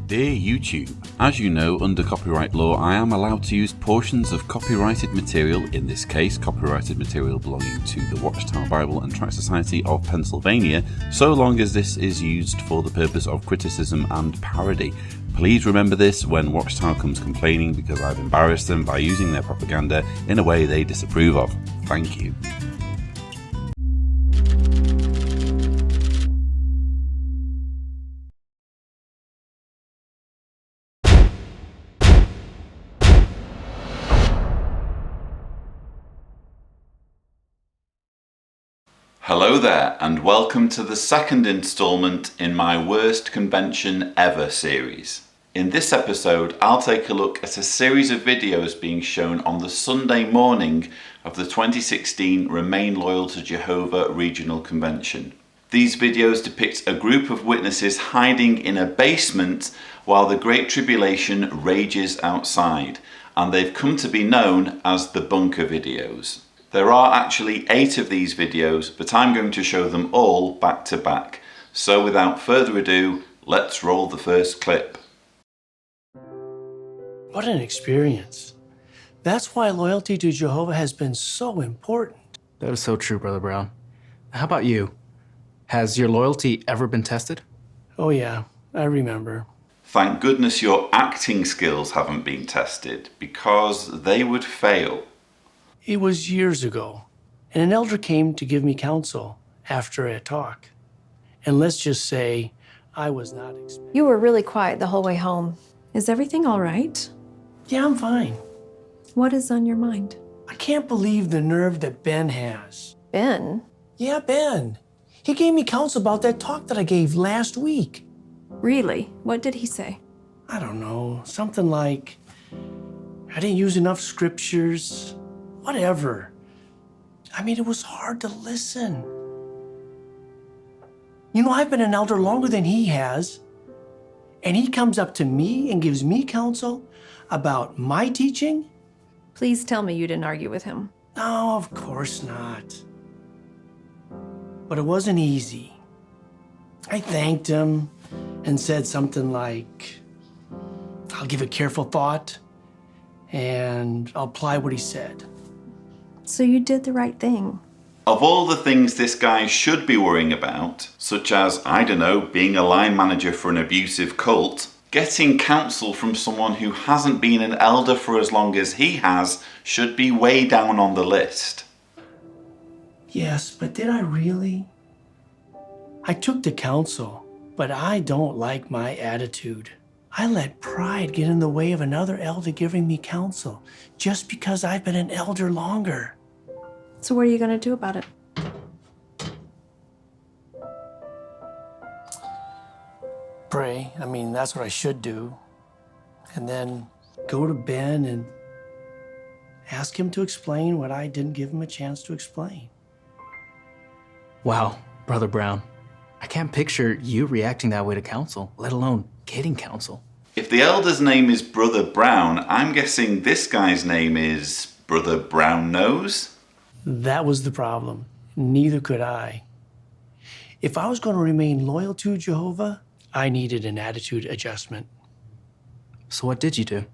Dear YouTube, as you know, under copyright law, I am allowed to use portions of copyrighted material, in this case copyrighted material belonging to the Watchtower Bible and Tract Society of Pennsylvania, so long as this is used for the purpose of criticism and parody. Please remember this when Watchtower comes complaining, because I've embarrassed them by using their propaganda in a way they disapprove of. Thank you. Hello there, and welcome to the second instalment in my Worst Convention Ever series. In this episode, I'll take a look at a series of videos being shown on the Sunday morning of the 2016 Remain Loyal to Jehovah Regional Convention. These videos depict a group of witnesses hiding in a basement while the Great Tribulation rages outside, and they've come to be known as the bunker videos. There are actually 8 of these videos, but I'm going to show them all back to back. So without further ado, let's roll the first clip. What an experience. That's why loyalty to Jehovah has been so important. That is so true, Brother Brown. How about you? Has your loyalty ever been tested? Oh yeah, I remember. Thank goodness your acting skills haven't been tested, because they would fail. It was years ago, and an elder came to give me counsel after a talk. And let's just say, I was not expecting. You were really quiet the whole way home. Is everything all right? Yeah, I'm fine. What is on your mind? I can't believe the nerve that Ben has. Ben? Yeah, Ben. He gave me counsel about that talk that I gave last week. Really? What did he say? I don't know, something like, I didn't use enough scriptures. Whatever. I mean, it was hard to listen. You know, I've been an elder longer than he has, and he comes up to me and gives me counsel about my teaching? Please tell me you didn't argue with him. No, of course not. But it wasn't easy. I thanked him and said something like, I'll give it careful thought and I'll apply what he said. So you did the right thing. Of all the things this guy should be worrying about, such as, I don't know, being a line manager for an abusive cult, getting counsel from someone who hasn't been an elder for as long as he has should be way down on the list. Yes, but did I really? I took the counsel, but I don't like my attitude. I let pride get in the way of another elder giving me counsel just because I've been an elder longer. So what are you going to do about it? Pray. I mean, that's what I should do. And then go to Ben and ask him to explain what I didn't give him a chance to explain. Wow, Brother Brown. I can't picture you reacting that way to counsel, let alone getting counsel. If the elder's name is Brother Brown, I'm guessing this guy's name is Brother Brown Nose? That was the problem. Neither could I. If I was going to remain loyal to Jehovah, I needed an attitude adjustment. So what did you do?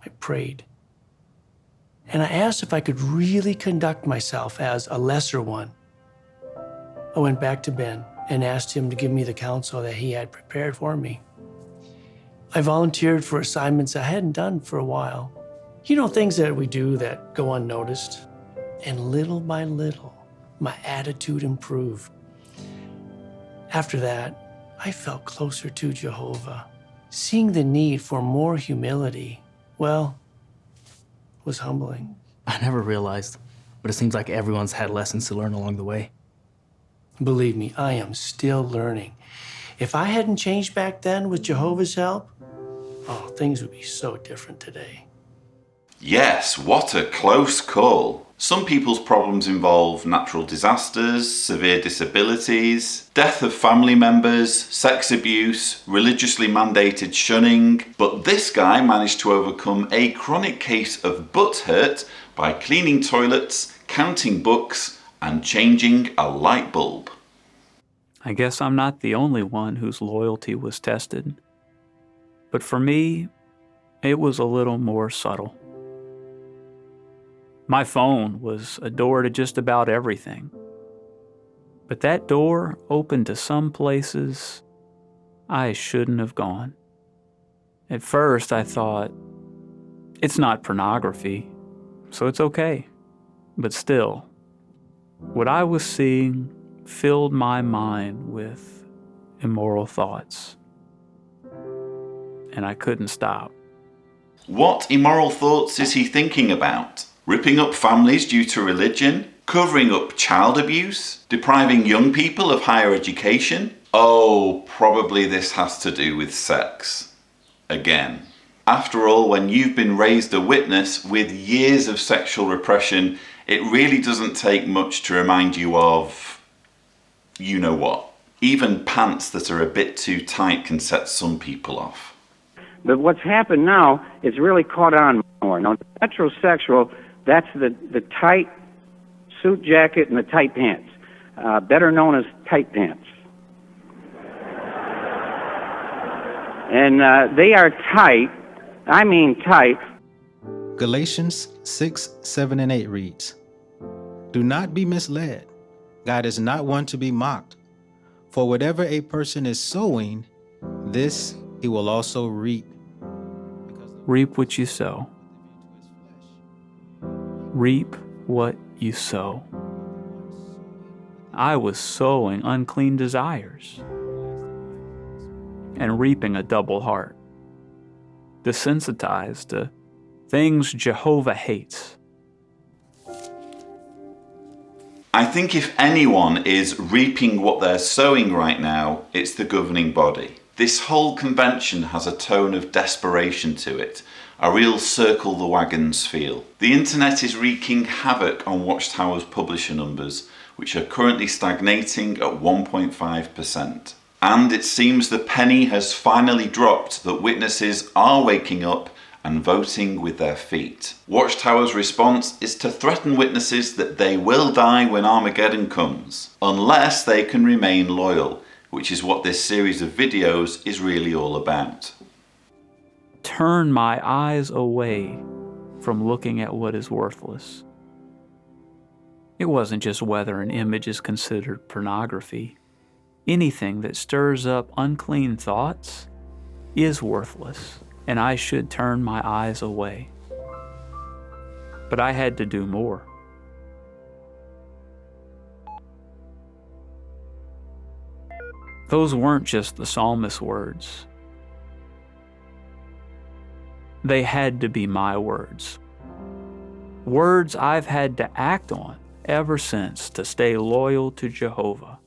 I prayed. And I asked if I could really conduct myself as a lesser one. I went back to Ben and asked him to give me the counsel that he had prepared for me. I volunteered for assignments I hadn't done for a while. You know, things that we do that go unnoticed. And little by little, my attitude improved. After that, I felt closer to Jehovah. Seeing the need for more humility, well, was humbling. I never realized, but it seems like everyone's had lessons to learn along the way. Believe me, I am still learning. If I hadn't changed back then with Jehovah's help, oh, things would be so different today. Yes, what a close call. Some people's problems involve natural disasters, severe disabilities, death of family members, sex abuse, religiously mandated shunning, but this guy managed to overcome a chronic case of butt hurt by cleaning toilets, counting books, and changing a light bulb. I guess I'm not the only one whose loyalty was tested. But for me, it was a little more subtle. My phone was a door to just about everything. But that door opened to some places I shouldn't have gone. At first, I thought, it's not pornography, so it's okay. But still, what I was seeing filled my mind with immoral thoughts. And I couldn't stop. What immoral thoughts is he thinking about? Ripping up families due to religion? Covering up child abuse? Depriving young people of higher education? Oh, probably this has to do with sex. Again. After all, when you've been raised a witness with years of sexual repression, it really doesn't take much to remind you of, you know what. Even pants that are a bit too tight can set some people off. But what's happened now is really caught on more. Now, the metrosexual, that's the tight suit jacket and the tight pants, better known as tight pants. And they are tight, I mean tight. Galatians 6, 7, and 8 reads, "Do not be misled. God is not one to be mocked. For whatever a person is sowing, this he will also reap." Reap what you sow. Reap what you sow. I was sowing unclean desires and reaping a double heart, desensitized to things Jehovah hates. I think if anyone is reaping what they're sowing right now, it's the governing body. This whole convention has a tone of desperation to it, a real circle the wagons feel. The internet is wreaking havoc on Watchtower's publisher numbers, which are currently stagnating at 1.5%. And it seems the penny has finally dropped that witnesses are waking up and voting with their feet. Watchtower's response is to threaten witnesses that they will die when Armageddon comes, unless they can remain loyal, which is what this series of videos is really all about. Turn my eyes away from looking at what is worthless. It wasn't just whether an image is considered pornography. Anything that stirs up unclean thoughts is worthless, and I should turn my eyes away. But I had to do more. Those weren't just the psalmist's words. They had to be my words. Words I've had to act on ever since to stay loyal to Jehovah.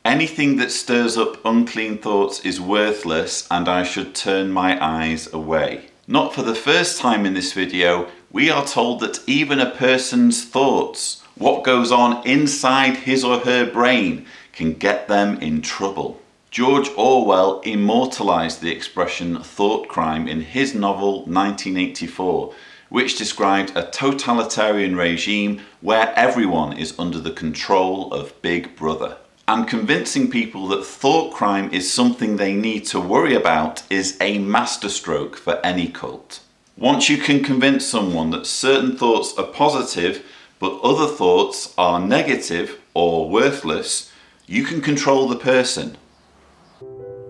Anything that stirs up unclean thoughts is worthless, and I should turn my eyes away. Not for the first time in this video, we are told that even a person's thoughts, what goes on inside his or her brain, can get them in trouble. George Orwell immortalized the expression thought crime in his novel 1984, which described a totalitarian regime where everyone is under the control of Big Brother. And convincing people that thought crime is something they need to worry about is a masterstroke for any cult. Once you can convince someone that certain thoughts are positive, but other thoughts are negative or worthless, you can control the person.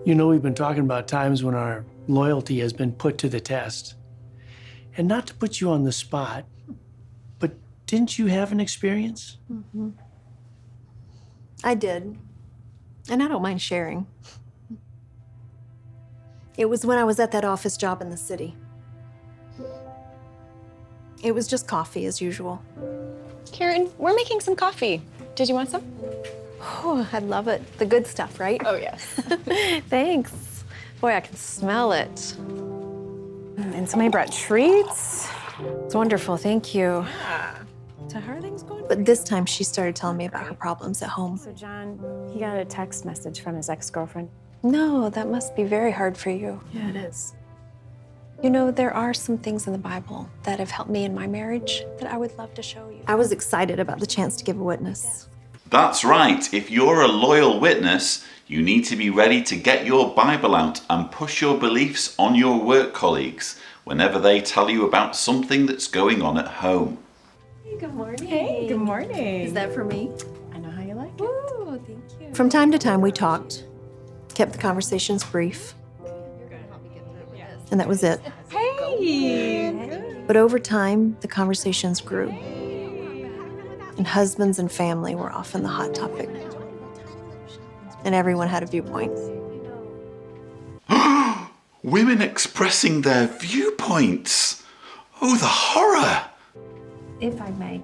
You know, we've been talking about times when our loyalty has been put to the test. And not to put you on the spot, but didn't you have an experience? Mm-hmm. I did, and I don't mind sharing. It was when I was at that office job in the city. It was just coffee as usual. Karen, we're making some coffee. Did you want some? Oh, I love it. The good stuff, right? Oh, yes. Thanks. Boy, I can smell it. And somebody brought treats. It's wonderful, thank you. Yeah. So how are things going? But this time she started telling me about her problems at home. So John, he got a text message from his ex-girlfriend. No, that must be very hard for you. Yeah, it is. You know, there are some things in the Bible that have helped me in my marriage that I would love to show you. I was excited about the chance to give a witness. That's right, if you're a loyal witness, you need to be ready to get your Bible out and push your beliefs on your work colleagues whenever they tell you about something that's going on at home. Hey, good morning. Hey, good morning. Is that for me? I know how you like it. Ooh, thank you. From time to time, we talked, kept the conversations brief, and that was it. Hey! But over time, the conversations grew, and husbands and family were often the hot topic, and everyone had a viewpoint. Women expressing their viewpoints! Oh, the horror! If I may,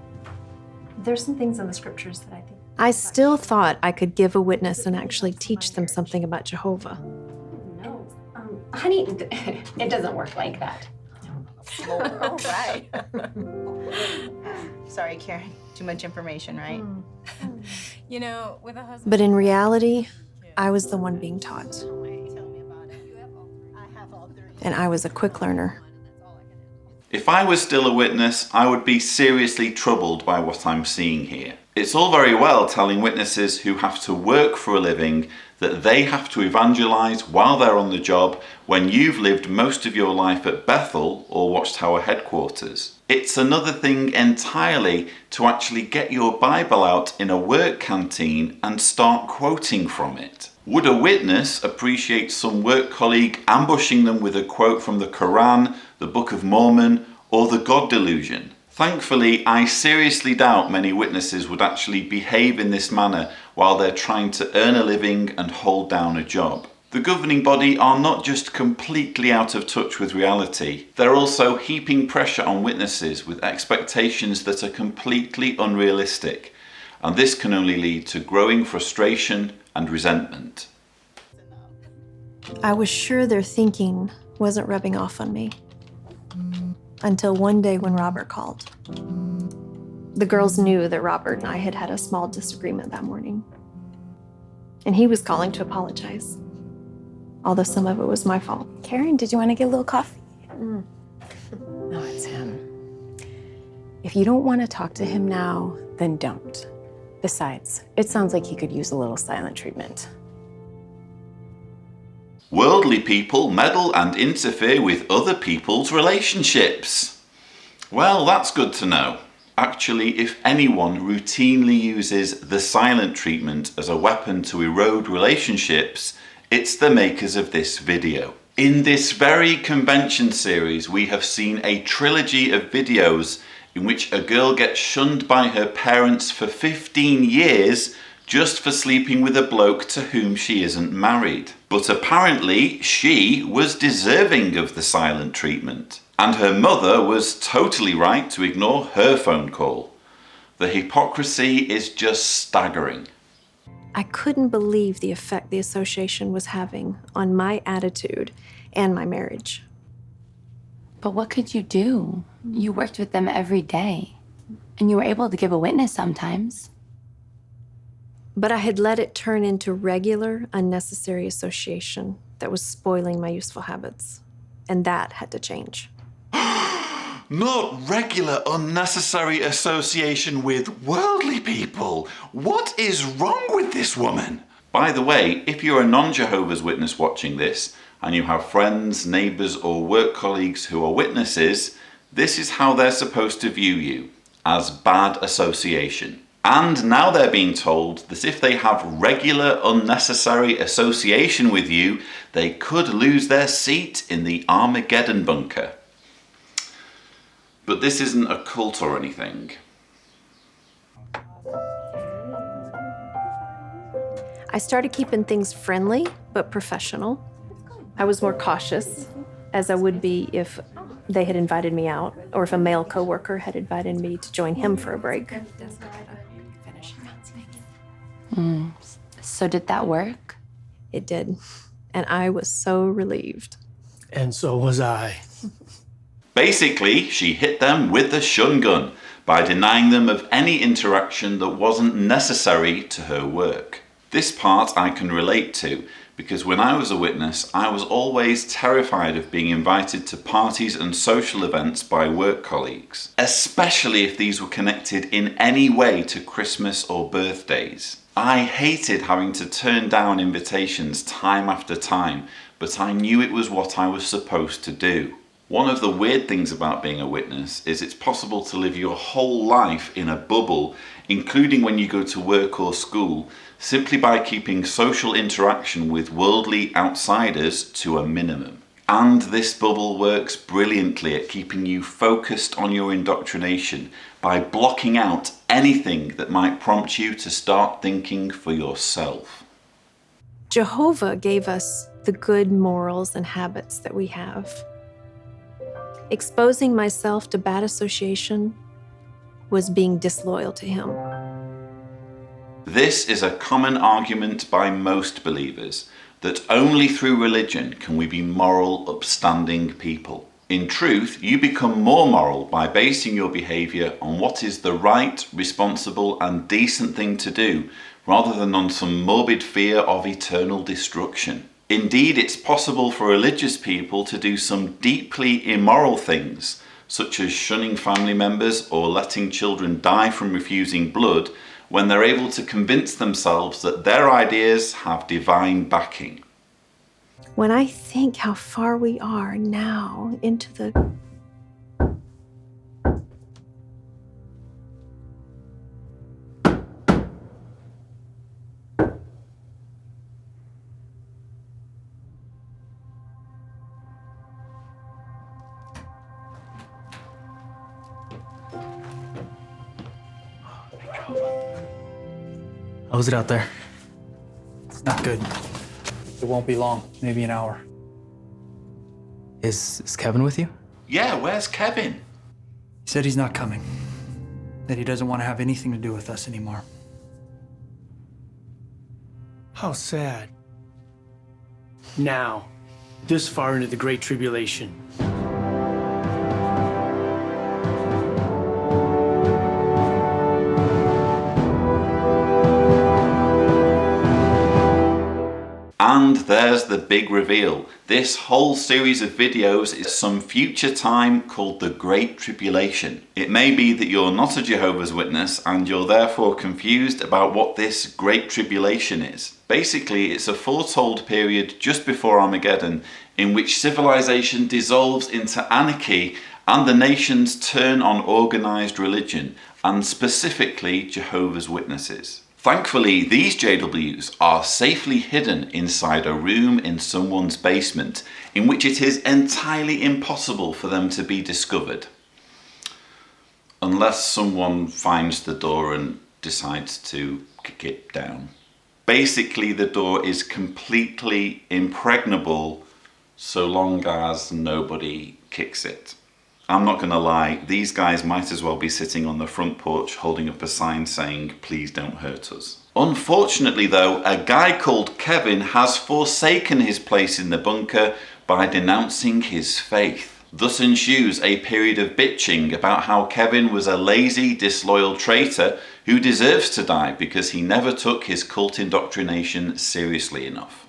there's some things in the scriptures that I think. I still thought I could give a witness and actually teach them something about Jehovah. No, honey, it doesn't work like that. All right. Sorry, Karen. Too much information, right? You know, with a husband. But in reality, I was the one being taught. And I was a quick learner. If I was still a witness, I would be seriously troubled by what I'm seeing here. It's all very well telling witnesses who have to work for a living that they have to evangelize while they're on the job when you've lived most of your life at Bethel or Watchtower headquarters. It's another thing entirely to actually get your Bible out in a work canteen and start quoting from it. Would a witness appreciate some work colleague ambushing them with a quote from the Quran, the Book of Mormon, or the God Delusion? Thankfully, I seriously doubt many witnesses would actually behave in this manner while they're trying to earn a living and hold down a job. The governing body are not just completely out of touch with reality, they're also heaping pressure on witnesses with expectations that are completely unrealistic, and this can only lead to growing frustration and resentment. I was sure their thinking wasn't rubbing off on me. Until one day when Robert called. The girls knew that Robert and I had had a small disagreement that morning. And he was calling to apologize. Although some of it was my fault. Karen, did you want to get a little coffee? No, it's him. If you don't want to talk to him now, then don't. Besides, it sounds like he could use a little silent treatment. Worldly people meddle and interfere with other people's relationships. Well, that's good to know. Actually, if anyone routinely uses the silent treatment as a weapon to erode relationships, it's the makers of this video. In this very convention series, we have seen a trilogy of videos in which a girl gets shunned by her parents for 15 years just for sleeping with a bloke to whom she isn't married. But apparently, she was deserving of the silent treatment. And her mother was totally right to ignore her phone call. The hypocrisy is just staggering. I couldn't believe the effect the association was having on my attitude and my marriage. But what could you do? You worked with them every day, and you were able to give a witness sometimes. But I had let it turn into regular, unnecessary association that was spoiling my useful habits. And that had to change. Not regular, unnecessary association with worldly people. What is wrong with this woman? By the way, if you're a non-Jehovah's Witness watching this, and you have friends, neighbours or work colleagues who are witnesses, this is how they're supposed to view you, as bad association. And now they're being told that if they have regular, unnecessary association with you, they could lose their seat in the Armageddon bunker. But this isn't a cult or anything. I started keeping things friendly, but professional. I was more cautious, as I would be if they had invited me out, or if a male coworker had invited me to join him for a break. So did that work? It did, and I was so relieved. And so was I. Basically, she hit them with the shun gun by denying them of any interaction that wasn't necessary to her work. This part I can relate to because when I was a witness, I was always terrified of being invited to parties and social events by work colleagues, especially if these were connected in any way to Christmas or birthdays. I hated having to turn down invitations time after time, but I knew it was what I was supposed to do. One of the weird things about being a witness is it's possible to live your whole life in a bubble, including when you go to work or school, simply by keeping social interaction with worldly outsiders to a minimum. And this bubble works brilliantly at keeping you focused on your indoctrination by blocking out anything that might prompt you to start thinking for yourself. Jehovah gave us the good morals and habits that we have. Exposing myself to bad association was being disloyal to him. This is a common argument by most believers, that only through religion can we be moral, upstanding people. In truth, you become more moral by basing your behaviour on what is the right, responsible and decent thing to do, rather than on some morbid fear of eternal destruction. Indeed, it's possible for religious people to do some deeply immoral things, such as shunning family members or letting children die from refusing blood, when they're able to convince themselves that their ideas have divine backing. When I think how far we are now into the How was it out there? It's not good. It won't be long, maybe an hour. Is Kevin with you? Yeah, where's Kevin? He said he's not coming. That he doesn't want to have anything to do with us anymore. How sad. Now, this far into the Great Tribulation. And there's the big reveal. This whole series of videos is some future time called the Great Tribulation. It may be that you're not a Jehovah's Witness and you're therefore confused about what this Great Tribulation is. Basically, it's a foretold period just before Armageddon in which civilization dissolves into anarchy and the nations turn on organized religion, and specifically Jehovah's Witnesses. Thankfully, these JWs are safely hidden inside a room in someone's basement in which it is entirely impossible for them to be discovered. Unless someone finds the door and decides to kick it down. Basically, the door is completely impregnable so long as nobody kicks it. I'm not going to lie, these guys might as well be sitting on the front porch holding up a sign saying, "Please don't hurt us." Unfortunately though, a guy called Kevin has forsaken his place in the bunker by denouncing his faith. Thus ensues a period of bitching about how Kevin was a lazy, disloyal traitor who deserves to die because he never took his cult indoctrination seriously enough.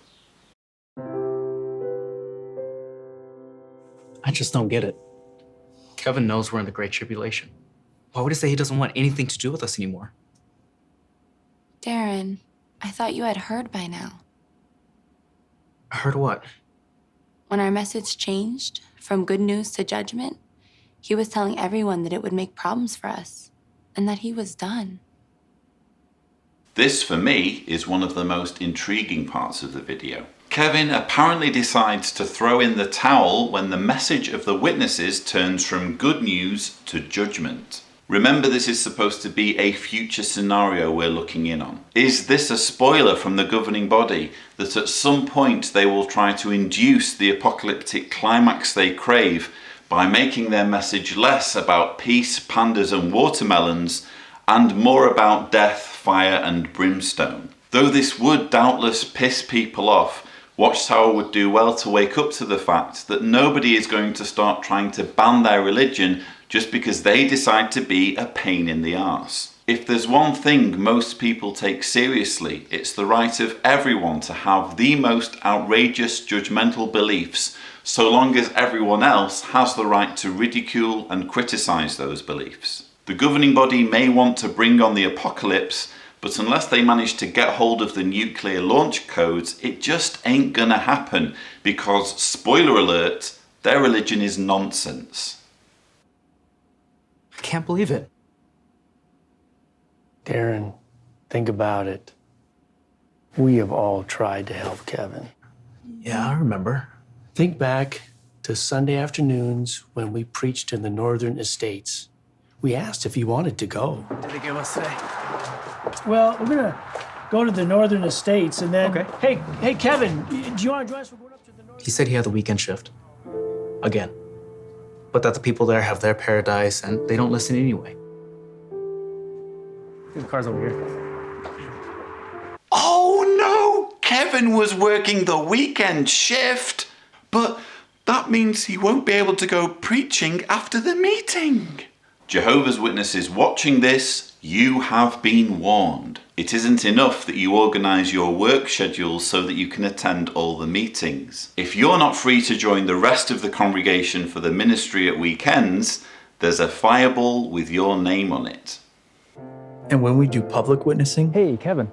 I just don't get it. Kevin knows we're in the Great Tribulation. Why would he say he doesn't want anything to do with us anymore? Darren, I thought you had heard by now. I heard what? When our message changed from good news to judgment, he was telling everyone that it would make problems for us and that he was done. This, for me, is one of the most intriguing parts of the video. Kevin apparently decides to throw in the towel when the message of the witnesses turns from good news to judgment. Remember, this is supposed to be a future scenario we're looking in on. Is this a spoiler from the governing body that at some point they will try to induce the apocalyptic climax they crave by making their message less about peace, pandas and watermelons and more about death, fire and brimstone? Though this would doubtless piss people off, Watchtower would do well to wake up to the fact that nobody is going to start trying to ban their religion just because they decide to be a pain in the arse. If there's one thing most people take seriously, it's the right of everyone to have the most outrageous judgmental beliefs, so long as everyone else has the right to ridicule and criticize those beliefs. The governing body may want to bring on the apocalypse, but unless they manage to get hold of the nuclear launch codes, it just ain't gonna happen, because, spoiler alert, their religion is nonsense. I can't believe it. Darren, think about it. We have all tried to help Kevin. Yeah, I remember. Think back to Sunday afternoons when we preached in the Northern Estates. We asked if he wanted to go. What did they give us today? Well, we're gonna go to the Northern Estates and then... Okay. Hey, Kevin, do you want to join us? We're going up to the Northern... He said he had the weekend shift. Again. But that the people there have their paradise and they don't listen anyway. The car's over here. Oh no! Kevin was working the weekend shift! But that means he won't be able to go preaching after the meeting. Jehovah's Witnesses watching this, you have been warned. It isn't enough that you organise your work schedules so that you can attend all the meetings. If you're not free to join the rest of the congregation for the ministry at weekends, there's a fireball with your name on it. And when we do public witnessing, Hey, Kevin.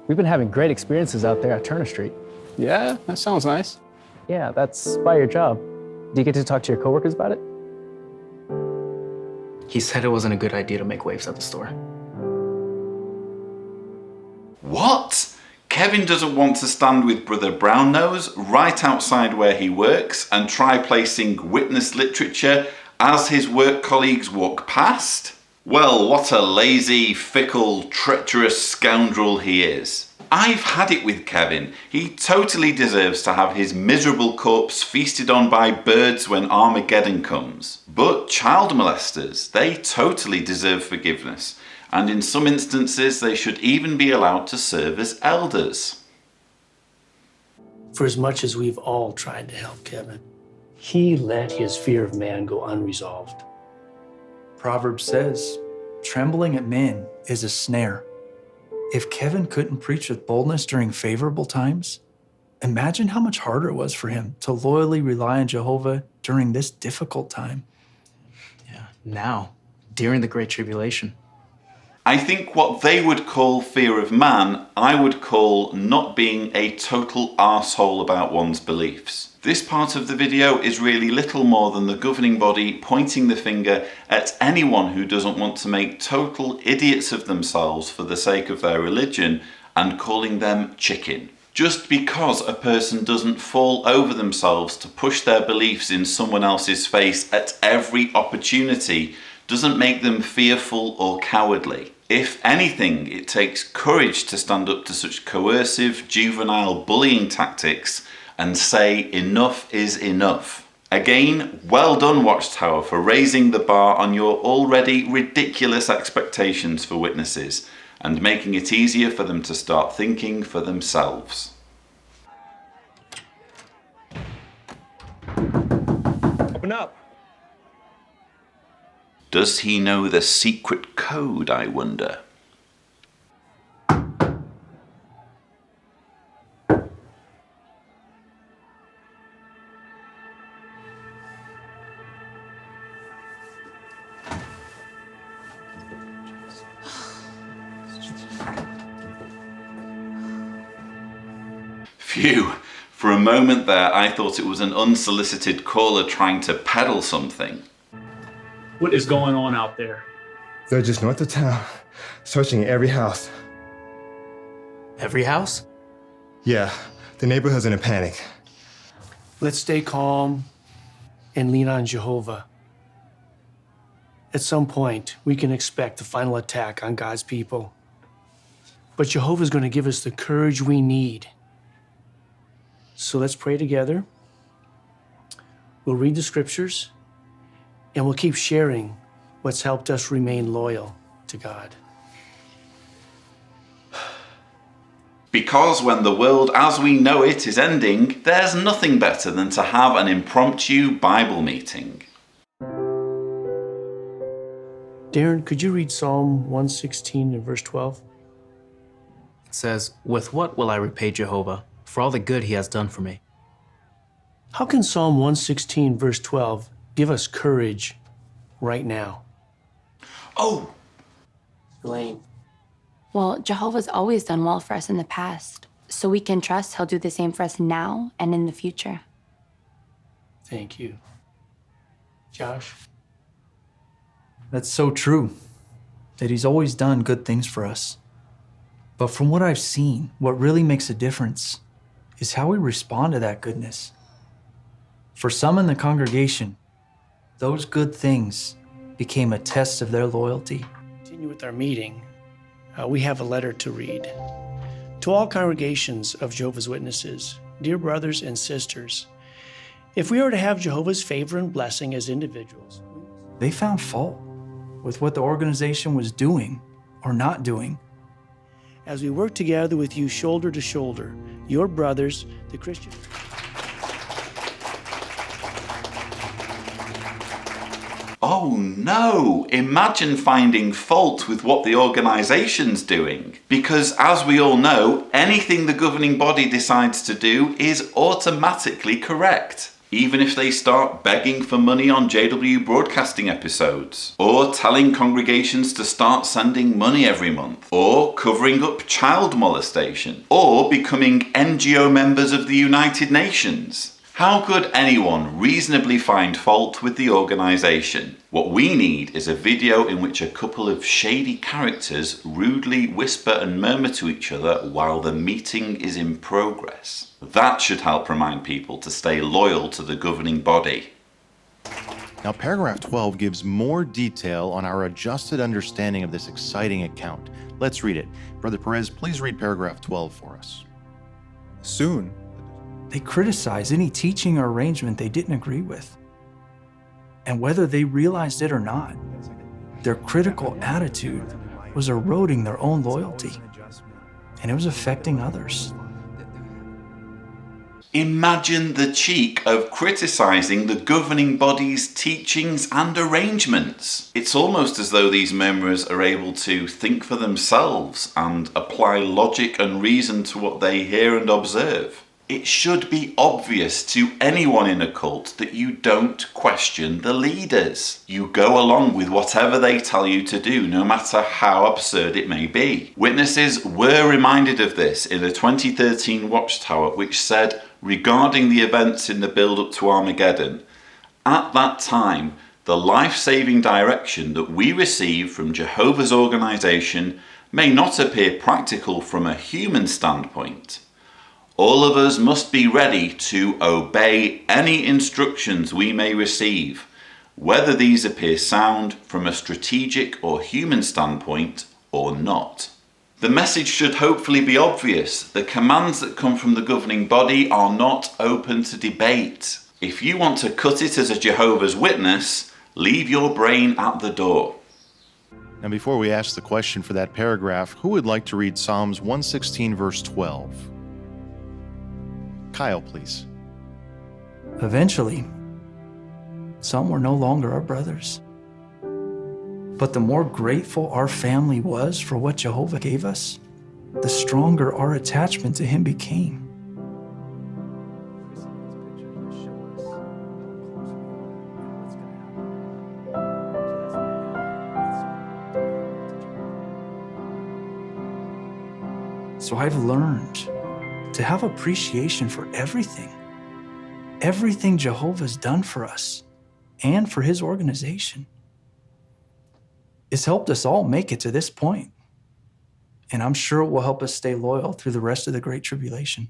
We've been having great experiences out there at Turner Street. Yeah, that sounds nice. Yeah, that's by your job. Do you get to talk to your coworkers about it? He said it wasn't a good idea to make waves at the store. What? Kevin doesn't want to stand with Brother Brownnose right outside where he works and try placing witness literature as his work colleagues walk past? Well, what a lazy, fickle, treacherous scoundrel he is. I've had it with Kevin. He totally deserves to have his miserable corpse feasted on by birds when Armageddon comes. But child molesters, they totally deserve forgiveness. And in some instances, they should even be allowed to serve as elders. For as much as we've all tried to help Kevin, he let his fear of man go unresolved. Proverbs says, trembling at men is a snare. If Kevin couldn't preach with boldness during favorable times, imagine how much harder it was for him to loyally rely on Jehovah during this difficult time. Yeah, now, during the Great Tribulation. I think what they would call fear of man, I would call not being a total arsehole about one's beliefs. This part of the video is really little more than the governing body pointing the finger at anyone who doesn't want to make total idiots of themselves for the sake of their religion and calling them chicken. Just because a person doesn't fall over themselves to push their beliefs in someone else's face at every opportunity doesn't make them fearful or cowardly. If anything, it takes courage to stand up to such coercive, juvenile bullying tactics and say enough is enough. Again, well done Watchtower for raising the bar on your already ridiculous expectations for witnesses and making it easier for them to start thinking for themselves. Open up. Does he know the secret code, I wonder? Phew, for a moment there I thought it was an unsolicited caller trying to peddle something. What is going on out there? They're just north of town, searching every house. Every house? Yeah, the neighborhood's in a panic. Let's stay calm and lean on Jehovah. At some point, we can expect the final attack on God's people. But Jehovah's going to give us the courage we need. So let's pray together. We'll read the scriptures, and we'll keep sharing what's helped us remain loyal to God. Because when the world as we know it is ending, there's nothing better than to have an impromptu Bible meeting. Darren, could you read Psalm 116 and verse 12? It says, "With what will I repay Jehovah for all the good he has done for me?" How can Psalm 116 verse 12 give us courage right now? Oh, Elaine. Well, Jehovah's always done well for us in the past, so we can trust he'll do the same for us now and in the future. Thank you. Josh? That's so true, that he's always done good things for us. But from what I've seen, what really makes a difference is how we respond to that goodness. For some in the congregation, those good things became a test of their loyalty. Continue with our meeting. We have a letter to read. To all congregations of Jehovah's Witnesses, dear brothers and sisters, if we are to have Jehovah's favor and blessing as individuals, They found fault with what the organization was doing or not doing. as we work together with you shoulder to shoulder, your brothers, the Christian. Oh no! Imagine finding fault with what the organisation's doing. Because as we all know, anything the governing body decides to do is automatically correct. Even if they start begging for money on JW broadcasting episodes, or telling congregations to start sending money every month, or covering up child molestation, or becoming NGO members of the United Nations. How could anyone reasonably find fault with the organisation? What we need is a video in which a couple of shady characters rudely whisper and murmur to each other while the meeting is in progress. That should help remind people to stay loyal to the governing body. Now, paragraph 12 gives more detail on our adjusted understanding of this exciting account. Let's read it. Brother Perez, please read paragraph 12 for us. Soon, They criticized any teaching or arrangement they didn't agree with. And whether they realized it or not, their critical attitude was eroding their own loyalty, and it was affecting others. Imagine the cheek of criticising the governing body's teachings and arrangements. It's almost as though these murmurers are able to think for themselves and apply logic and reason to what they hear and observe. It should be obvious to anyone in a cult that you don't question the leaders. You go along with whatever they tell you to do, no matter how absurd it may be. Witnesses were reminded of this in a 2013 Watchtower, which said, regarding the events in the build-up to Armageddon, at that time, the life-saving direction that we receive from Jehovah's organization may not appear practical from a human standpoint. All of us must be ready to obey any instructions we may receive, whether these appear sound from a strategic or human standpoint or not. The message should hopefully be obvious. The commands that come from the governing body are not open to debate. If you want to cut it as a Jehovah's Witness, leave your brain at the door. Now, before we ask the question for that paragraph, who would like to read Psalms 116, verse 12? Kyle, please. Eventually, some were no longer our brothers. But the more grateful our family was for what Jehovah gave us, the stronger our attachment to him became. So I've learned to have appreciation for everything Jehovah's done for us and for his organization. It's helped us all make it to this point, and I'm sure it will help us stay loyal through the rest of the Great Tribulation.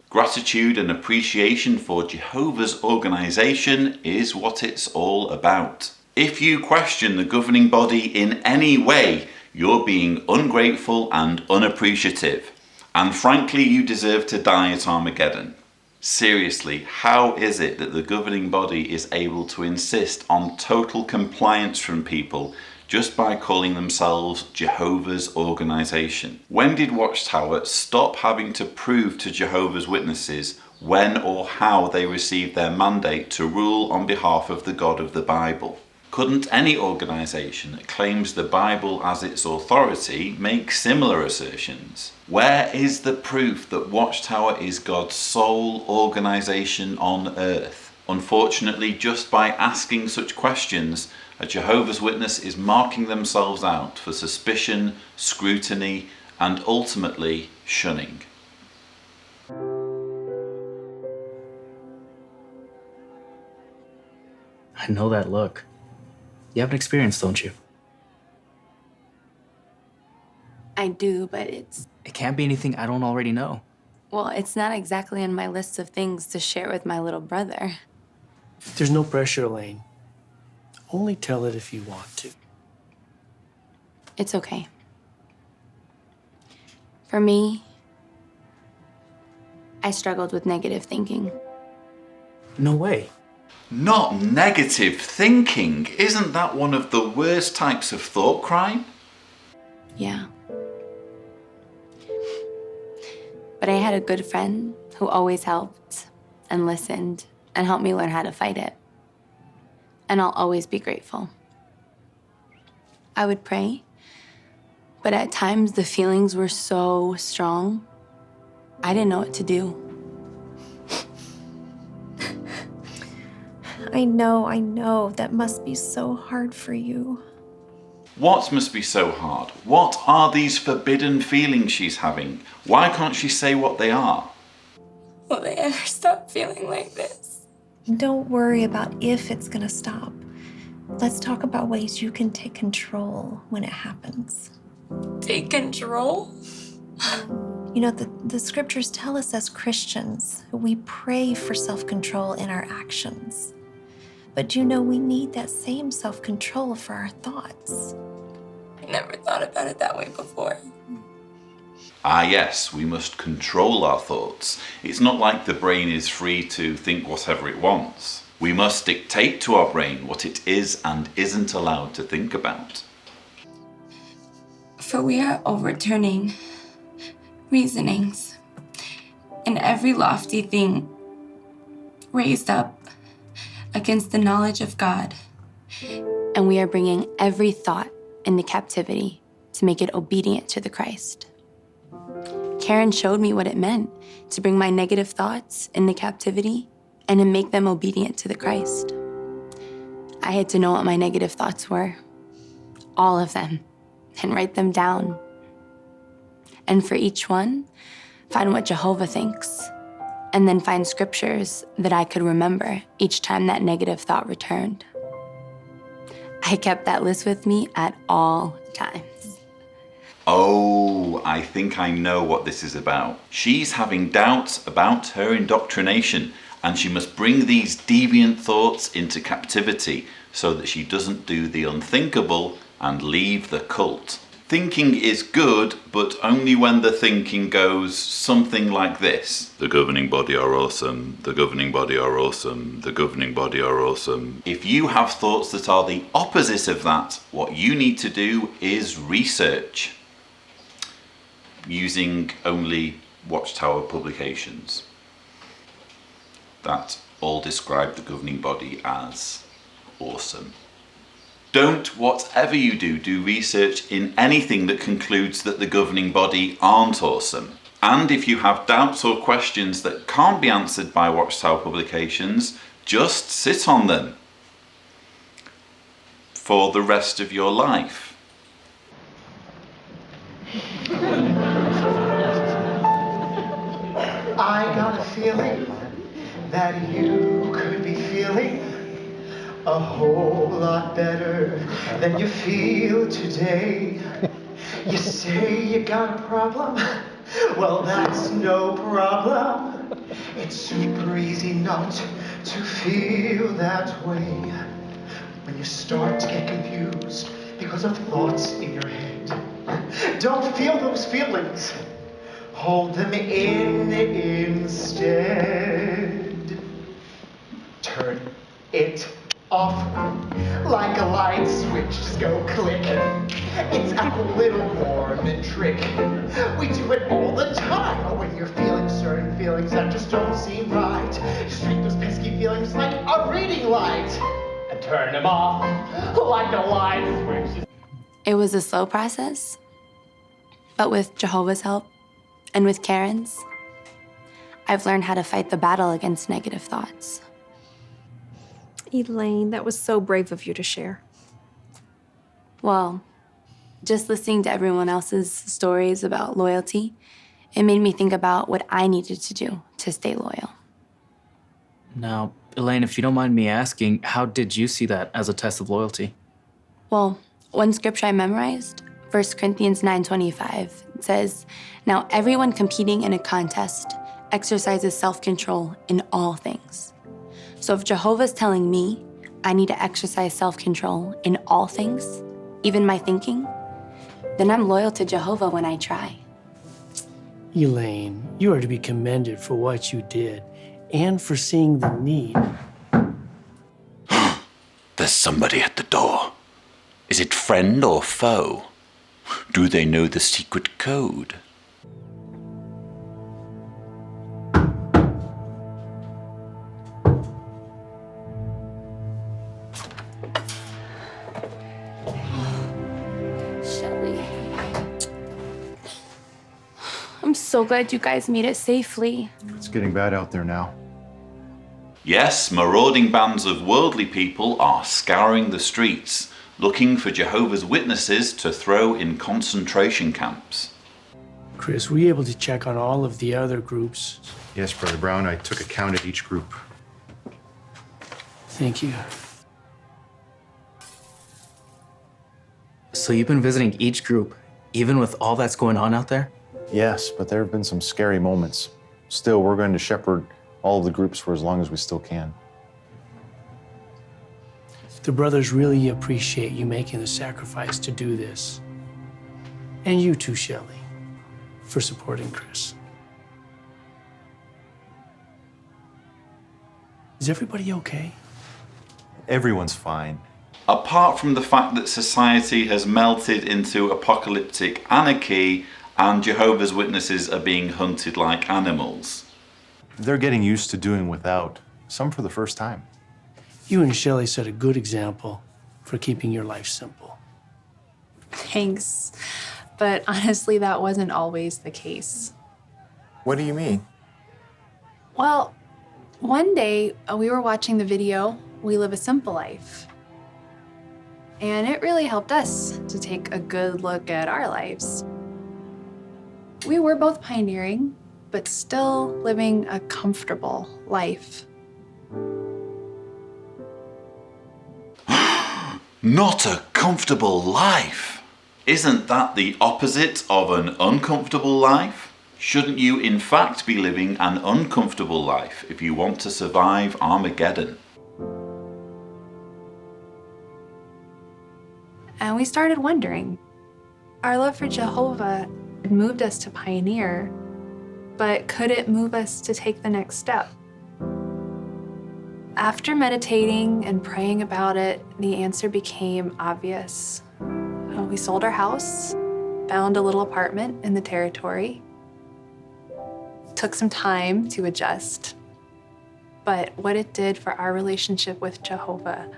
Gratitude and appreciation for Jehovah's organization is what it's all about. If you question the governing body in any way, you're being ungrateful and unappreciative. And frankly, you deserve to die at Armageddon. Seriously, how is it that the governing body is able to insist on total compliance from people just by calling themselves Jehovah's organization? When did Watchtower stop having to prove to Jehovah's Witnesses when or how they received their mandate to rule on behalf of the God of the Bible. Couldn't any organisation that claims the Bible as its authority make similar assertions? Where is the proof that Watchtower is God's sole organisation on earth? Unfortunately, just by asking such questions, a Jehovah's Witness is marking themselves out for suspicion, scrutiny, and ultimately shunning. I know that look. You have an experience, don't you? I do, but It can't be anything I don't already know. well, it's not exactly on my list of things to share with my little brother. There's no pressure, Elaine. Only tell it if you want to. It's okay. For me, I struggled with negative thinking. No way. Not negative thinking. Isn't that one of the worst types of thought crime? Yeah. But I had a good friend who always helped and listened and helped me learn how to fight it. And I'll always be grateful. I would pray, but at times the feelings were so strong, I didn't know what to do. I know. That must be so hard for you. What must be so hard? What are these forbidden feelings she's having? Why can't she say what they are? Will they ever stop feeling like this? Don't worry about if it's gonna stop. Let's talk about ways you can take control when it happens. Take control? You know, the scriptures tell us as Christians, we pray for self-control in our actions. But you know, we need that same self-control for our thoughts. I never thought about it that way before. Ah yes, we must control our thoughts. It's not like the brain is free to think whatever it wants. We must dictate to our brain what it is and isn't allowed to think about. For we are overturning reasonings and every lofty thing raised up against the knowledge of God. And we are bringing every thought into captivity to make it obedient to the Christ. Karen showed me what it meant to bring my negative thoughts into captivity and to make them obedient to the Christ. I had to know what my negative thoughts were, all of them, and write them down. And for each one, find what Jehovah thinks, and then find scriptures that I could remember each time that negative thought returned. I kept that list with me at all times. Oh, I think I know what this is about. She's having doubts about her indoctrination, and she must bring these deviant thoughts into captivity so that she doesn't do the unthinkable and leave the cult. Thinking is good, but only when the thinking goes something like this. The governing body are awesome, the governing body are awesome, the governing body are awesome. If you have thoughts that are the opposite of that, what you need to do is research. Using only Watchtower publications that all describe the governing body as awesome. Don't, whatever you do research in anything that concludes that the governing body aren't awesome. And if you have doubts or questions that can't be answered by Watchtower publications, just sit on them for the rest of your life. I got a feeling that you could be feeling a whole lot better than you feel today. You say you got a problem? Well, that's no problem. It's super easy not to feel that way. When you start to get confused because of thoughts in your head, don't feel those feelings. Hold them in instead. Turn it off like a light switch. Just go click. It's our little Mormon trick. We do it all the time. When you're feeling certain feelings that just don't seem right, just treat those pesky feelings like a reading light and turn them off like a light switch. It was a slow process, but with Jehovah's help and with Karen's, I've learned how to fight the battle against negative thoughts. Elaine, that was so brave of you to share. Well, just listening to everyone else's stories about loyalty, it made me think about what I needed to do to stay loyal. Now, Elaine, if you don't mind me asking, how did you see that as a test of loyalty? Well, one scripture I memorized, 1 Corinthians 9:25, says, "Now everyone competing in a contest exercises self-control in all things." So if Jehovah's telling me I need to exercise self-control in all things, even my thinking, then I'm loyal to Jehovah when I try. Elaine, you are to be commended for what you did and for seeing the need. There's somebody at the door. Is it friend or foe? Do they know the secret code? Shelly. I'm so glad you guys made it safely. It's getting bad out there now. Yes, marauding bands of worldly people are scouring the streets, looking for Jehovah's Witnesses to throw in concentration camps. Chris, were you able to check on all of the other groups? Yes, Brother Brown, I took a count at each group. Thank you. So you've been visiting each group, even with all that's going on out there? Yes, but there have been some scary moments. Still, we're going to shepherd all of the groups for as long as we still can. The brothers really appreciate you making the sacrifice to do this. And you too, Shelley, for supporting Chris. Is everybody okay? Everyone's fine. Apart from the fact that society has melted into apocalyptic anarchy and Jehovah's Witnesses are being hunted like animals. They're getting used to doing without, some for the first time. You and Shelley set a good example for keeping your life simple. Thanks. But honestly, that wasn't always the case. What do you mean? Well, one day we were watching the video, We Live a Simple Life. And it really helped us to take a good look at our lives. We were both pioneering, but still living a comfortable life. Not a comfortable life. Isn't that the opposite of an uncomfortable life? Shouldn't you in fact be living an uncomfortable life if you want to survive Armageddon? And we started wondering. Our love for Jehovah had moved us to pioneer, but could it move us to take the next step? After meditating and praying about it, the answer became obvious. We sold our house, found a little apartment in the territory. Took some time to adjust, but what it did for our relationship with Jehovah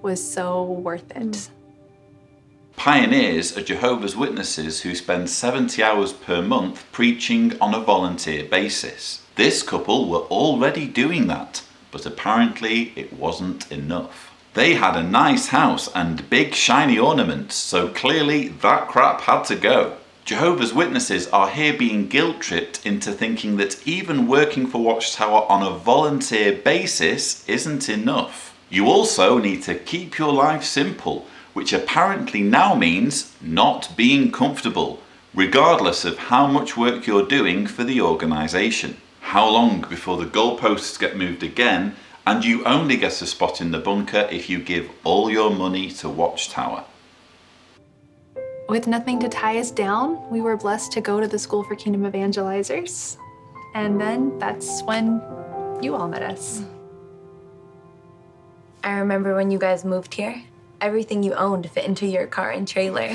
was so worth it. Pioneers are Jehovah's Witnesses who spend 70 hours per month preaching on a volunteer basis. This couple were already doing that, but apparently it wasn't enough. They had a nice house and big shiny ornaments, so clearly that crap had to go. Jehovah's Witnesses are here being guilt-tripped into thinking that even working for Watchtower on a volunteer basis isn't enough. You also need to keep your life simple, which apparently now means not being comfortable, regardless of how much work you're doing for the organisation. How long before the goalposts get moved again and you only get a spot in the bunker if you give all your money to Watchtower? With nothing to tie us down, we were blessed to go to the School for Kingdom Evangelizers. And then that's when you all met us. I remember when you guys moved here everything you own to fit into your car and trailer.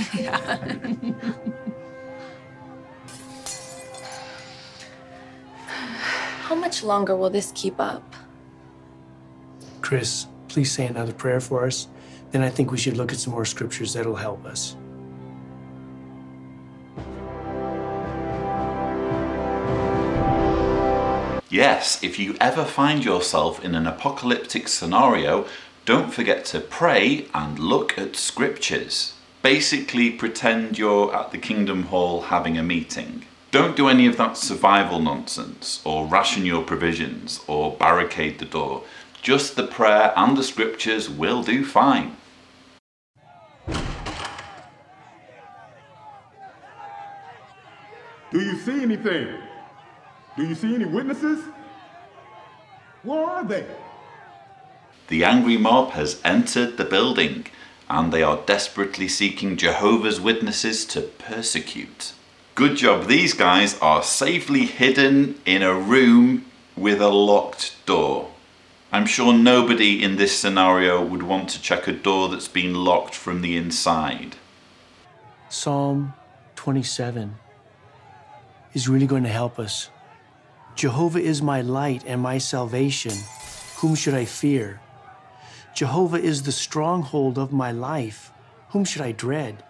How much longer will this keep up? Chris, please say another prayer for us. Then I think we should look at some more scriptures that'll help us. Yes, if you ever find yourself in an apocalyptic scenario, don't forget to pray and look at scriptures. Basically, pretend you're at the Kingdom Hall having a meeting. Don't do any of that survival nonsense, or ration your provisions, or barricade the door. Just the prayer and the scriptures will do fine. Do you see anything? Do you see any witnesses? Where are they? The angry mob has entered the building, and they are desperately seeking Jehovah's Witnesses to persecute. Good job, these guys are safely hidden in a room with a locked door. I'm sure nobody in this scenario would want to check a door that's been locked from the inside. Psalm 27 is really going to help us. Jehovah is my light and my salvation. Whom should I fear? Jehovah is the stronghold of my life. Whom should I dread?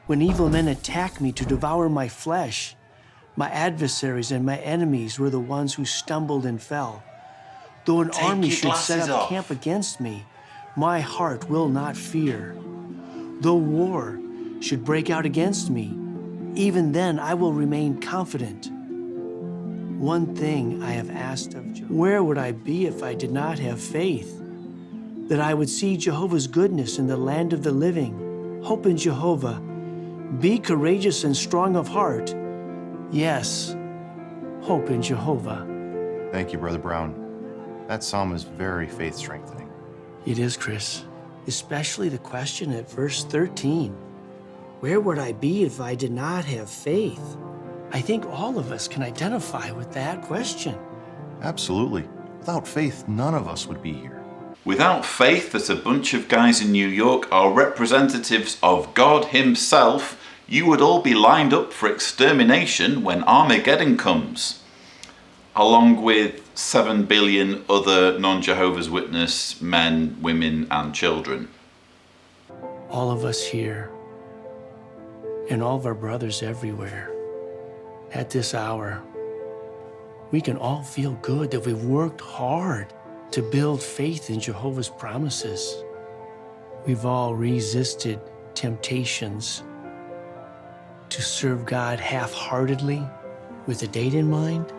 When evil men attack me to devour my flesh, my adversaries and my enemies were the ones who stumbled and fell. Though an army should set up camp against me, my heart will not fear. Though war should break out against me, even then I will remain confident. One thing I have asked of Jehovah: where would I be if I did not have faith? That I would see Jehovah's goodness in the land of the living. Hope in Jehovah. Be courageous and strong of heart. Yes, hope in Jehovah. Thank you, Brother Brown. That psalm is very faith-strengthening. It is, Chris. Especially the question at verse 13. Where would I be if I did not have faith? I think all of us can identify with that question. Absolutely. Without faith, none of us would be here. Without faith that a bunch of guys in New York are representatives of God Himself, you would all be lined up for extermination when Armageddon comes, along with 7 billion other non-Jehovah's Witness men, women, and children. All of us here, and all of our brothers everywhere, at this hour, we can all feel good that we've worked hard to build faith in Jehovah's promises. We've all resisted temptations to serve God half-heartedly with a date in mind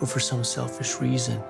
or for some selfish reason.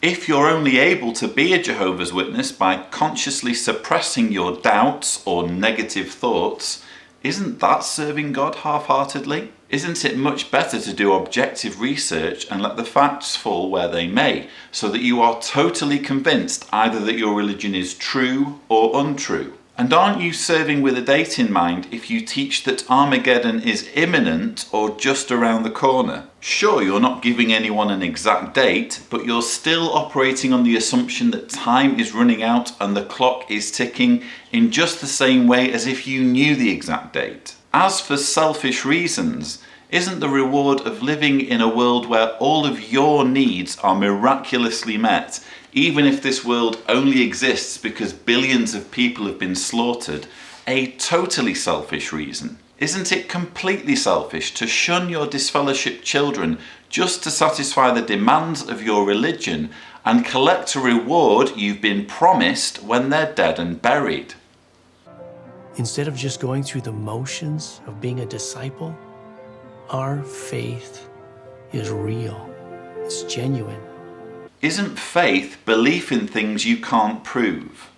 If you're only able to be a Jehovah's Witness by consciously suppressing your doubts or negative thoughts, isn't that serving God half-heartedly? Isn't it much better to do objective research and let the facts fall where they may, so that you are totally convinced either that your religion is true or untrue? And aren't you serving with a date in mind if you teach that Armageddon is imminent or just around the corner? Sure, you're not giving anyone an exact date, but you're still operating on the assumption that time is running out and the clock is ticking in just the same way as if you knew the exact date. As for selfish reasons, isn't the reward of living in a world where all of your needs are miraculously met, even if this world only exists because billions of people have been slaughtered, a totally selfish reason? Isn't it completely selfish to shun your disfellowshipped children just to satisfy the demands of your religion and collect a reward you've been promised when they're dead and buried? Instead of just going through the motions of being a disciple, our faith is real. It's genuine. Isn't faith belief in things you can't prove?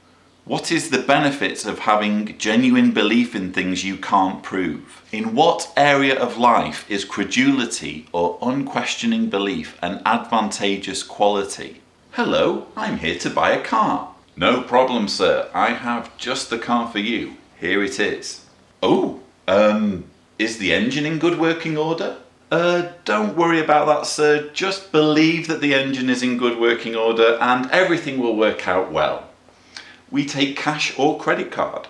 What is the benefit of having genuine belief in things you can't prove? In what area of life is credulity or unquestioning belief an advantageous quality? Hello, I'm here to buy a car. No problem, sir. I have just the car for you. Here it is. Oh, is the engine in good working order? Don't worry about that, sir. Just believe that the engine is in good working order and everything will work out well. we take cash or credit card.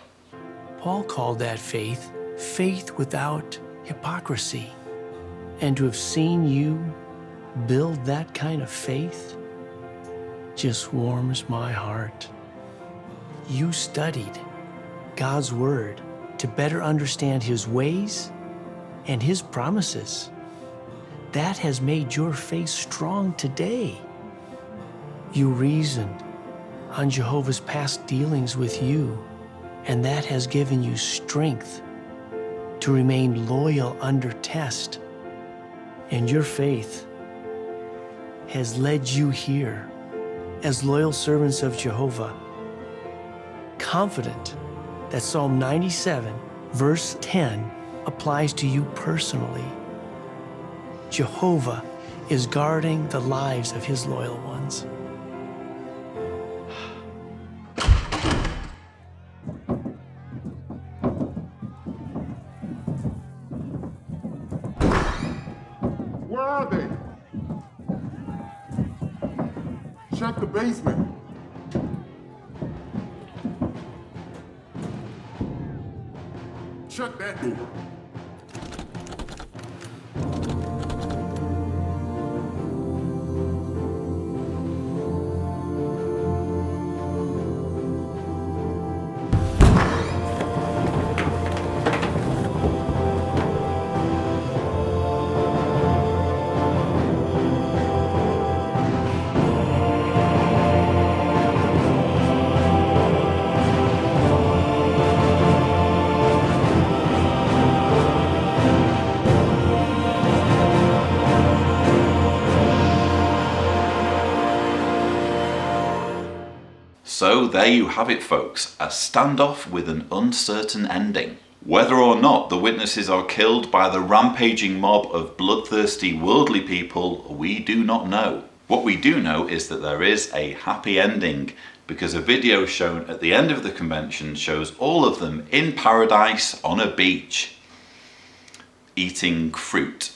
Paul called that faith, faith without hypocrisy. And to have seen you build that kind of faith just warms my heart. You studied God's Word to better understand His ways and His promises. That has made your faith strong today. You reasoned on Jehovah's past dealings with you, and that has given you strength to remain loyal under test. And your faith has led you here as loyal servants of Jehovah, confident that Psalm 97, verse 10, applies to you personally. Jehovah is guarding the lives of His loyal ones. Where are they? Check the basement. Shut that door. So there you have it, folks, a standoff with an uncertain ending. Whether or not the witnesses are killed by the rampaging mob of bloodthirsty worldly people, we do not know. What we do know is that there is a happy ending, because a video shown at the end of the convention shows all of them in paradise on a beach, eating fruit.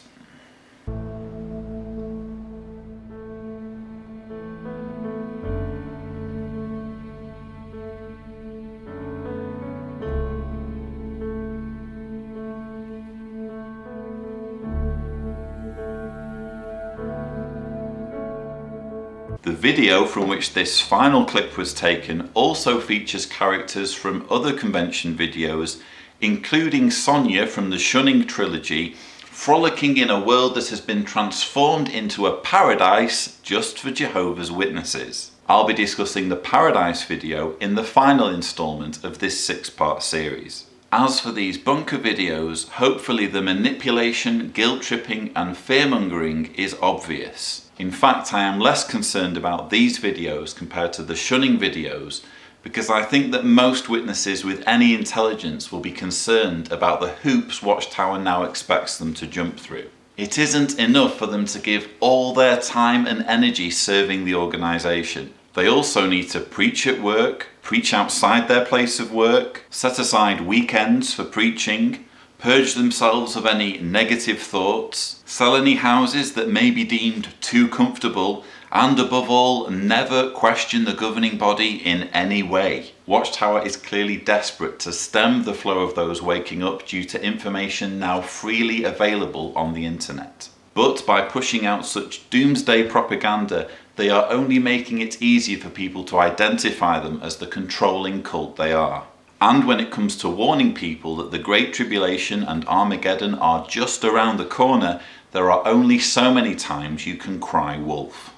The video from which this final clip was taken also features characters from other convention videos, including Sonia from the Shunning trilogy, frolicking in a world that has been transformed into a paradise just for Jehovah's Witnesses. I'll be discussing the Paradise video in the final installment of this 6-part series. As for these bunker videos, hopefully the manipulation, guilt-tripping and fear-mongering is obvious. In fact, I am less concerned about these videos compared to the Shunning videos, because I think that most witnesses with any intelligence will be concerned about the hoops Watchtower now expects them to jump through. It isn't enough for them to give all their time and energy serving the organisation. They also need to preach at work, preach outside their place of work, set aside weekends for preaching, purge themselves of any negative thoughts, sell any houses that may be deemed too comfortable, and above all, never question the governing body in any way. Watchtower is clearly desperate to stem the flow of those waking up due to information now freely available on the internet. But by pushing out such doomsday propaganda, they are only making it easier for people to identify them as the controlling cult they are. And when it comes to warning people that the Great Tribulation and Armageddon are just around the corner, there are only so many times you can cry wolf.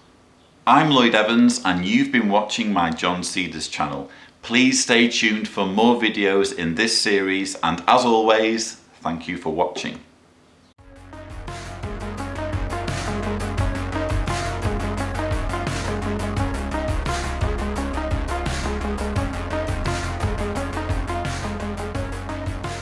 I'm Lloyd Evans and you've been watching my John Cedars channel. Please stay tuned for more videos in this series, and as always, thank you for watching.